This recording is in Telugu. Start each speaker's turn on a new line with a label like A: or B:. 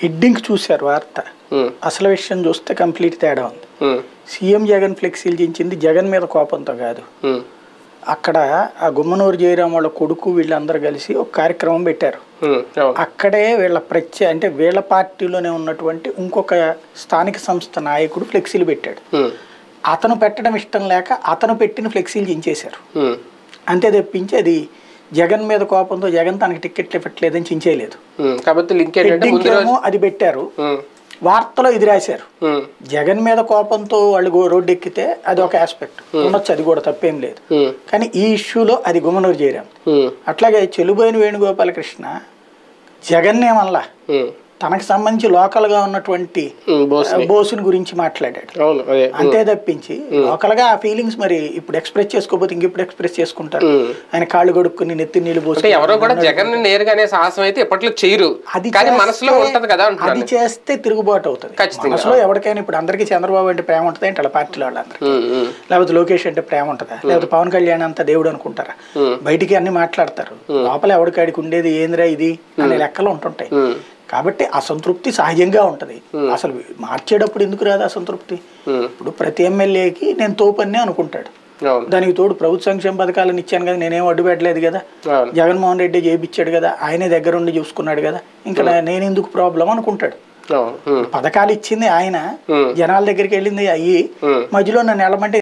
A: హెడ్డింగ్ చూశారు వార్త, అసలు విషయం చూస్తే కంప్లీట్ తేడా ఉంది. సీఎం జగన్ ఫ్లెక్సీలు దించింది జగన్ మీద కోపంతో కాదు. అక్కడ ఆ గుమ్మనూరు జయరాం వాళ్ళ కొడుకు వీళ్ళందరూ కలిసి ఒక కార్యక్రమం పెట్టారు. అక్కడే వీళ్ళ అంటే వీళ్ళ పార్టీలోనే ఉన్నటువంటి ఇంకొక స్థానిక సంస్థ నాయకుడు ఫ్లెక్సీలు పెట్టాడు. అతను పెట్టడం ఇష్టం లేక అతను పెట్టిన ఫ్లెక్సీలు దించేశారు. అంతే తప్పించి అది జగన్ మీద కోపంతో జగన్ తనకి టికెట్లు ఇవ్వట్లేదని చించేయలేదు. అది పెట్టారు, వార్తలో ఇది రాశారు. జగన్ మీద కోపంతో వాళ్ళు రోడ్డు ఎక్కితే అది ఒక ఆస్పెక్ట్ ఉండొచ్చు, అది కూడా తప్పేం లేదు. కానీ ఈ ఇష్యూలో అది గుమ్మనూరు జయరాం. అట్లాగే చెలుబోయిన వేణుగోపాలకృష్ణ జగన్నే మళ్ళా తనకు సంబంధించి లోకల్ గా ఉన్నటువంటి బోసుని గురించి మాట్లాడాడు. అంతే తప్పించి లోకల్ గా ఆ ఫీలింగ్స్ మరి ఇప్పుడు ఎక్స్ప్రెస్ చేసుకోకపోతే ఇంకెప్పుడు ఎక్స్ప్రెస్ చేసుకుంటారు. ఆయన కాళ్ళు కొడుక్కుని నెత్తి నీళ్ళు పోసి
B: ఎవరో కూడా జగన్ నేరుగానే సాహసం అయితే ఎప్పట్లో చేయరు. అది
A: చేస్తే తిరుగుబాటు అవుతుంది మనసులో ఎవరికైనా. ఇప్పుడు అందరికీ చంద్రబాబు అంటే ప్రేమ ఉంటుంది అంటే వాళ్ళ పార్టీలో వాళ్ళందరికీ, లేకపోతే లోకేష్ అంటే ప్రేమ ఉంటుందా, లేకపోతే పవన్ కళ్యాణ్ అంతా దేవుడు అనుకుంటారా? బయటికి అన్ని మాట్లాడతారు, లోపల ఎవరికాడికి ఉండేది ఏందిరా ఇది అనే లెక్కలు ఉంటుంటాయి. కాబట్టి అసంతృప్తి సహజంగా ఉంటది. అసలు మార్చేటప్పుడు ఎందుకు రాదు అసంతృప్తి? ఇప్పుడు ప్రతి ఎమ్మెల్యేకి నేను తోపన్నే అనుకుంటాడు. దానికి తోడు ప్రభుత్వ సంక్షేమ పథకాలను ఇచ్చాను కదా, నేనేం అడ్డు పెట్టలేదు కదా, జగన్మోహన్ రెడ్డి చేయించాడు కదా, ఆయనే దగ్గరుండి చూసుకున్నాడు కదా, ఇంకా నేను ఎందుకు ప్రాబ్లం అనుకుంటాడు. పథకాలు ఇచ్చింది ఆయన, జనాల దగ్గరికి వెళ్ళింది అయ్యి మధ్యలో నన్ను వెళ్ళమంటే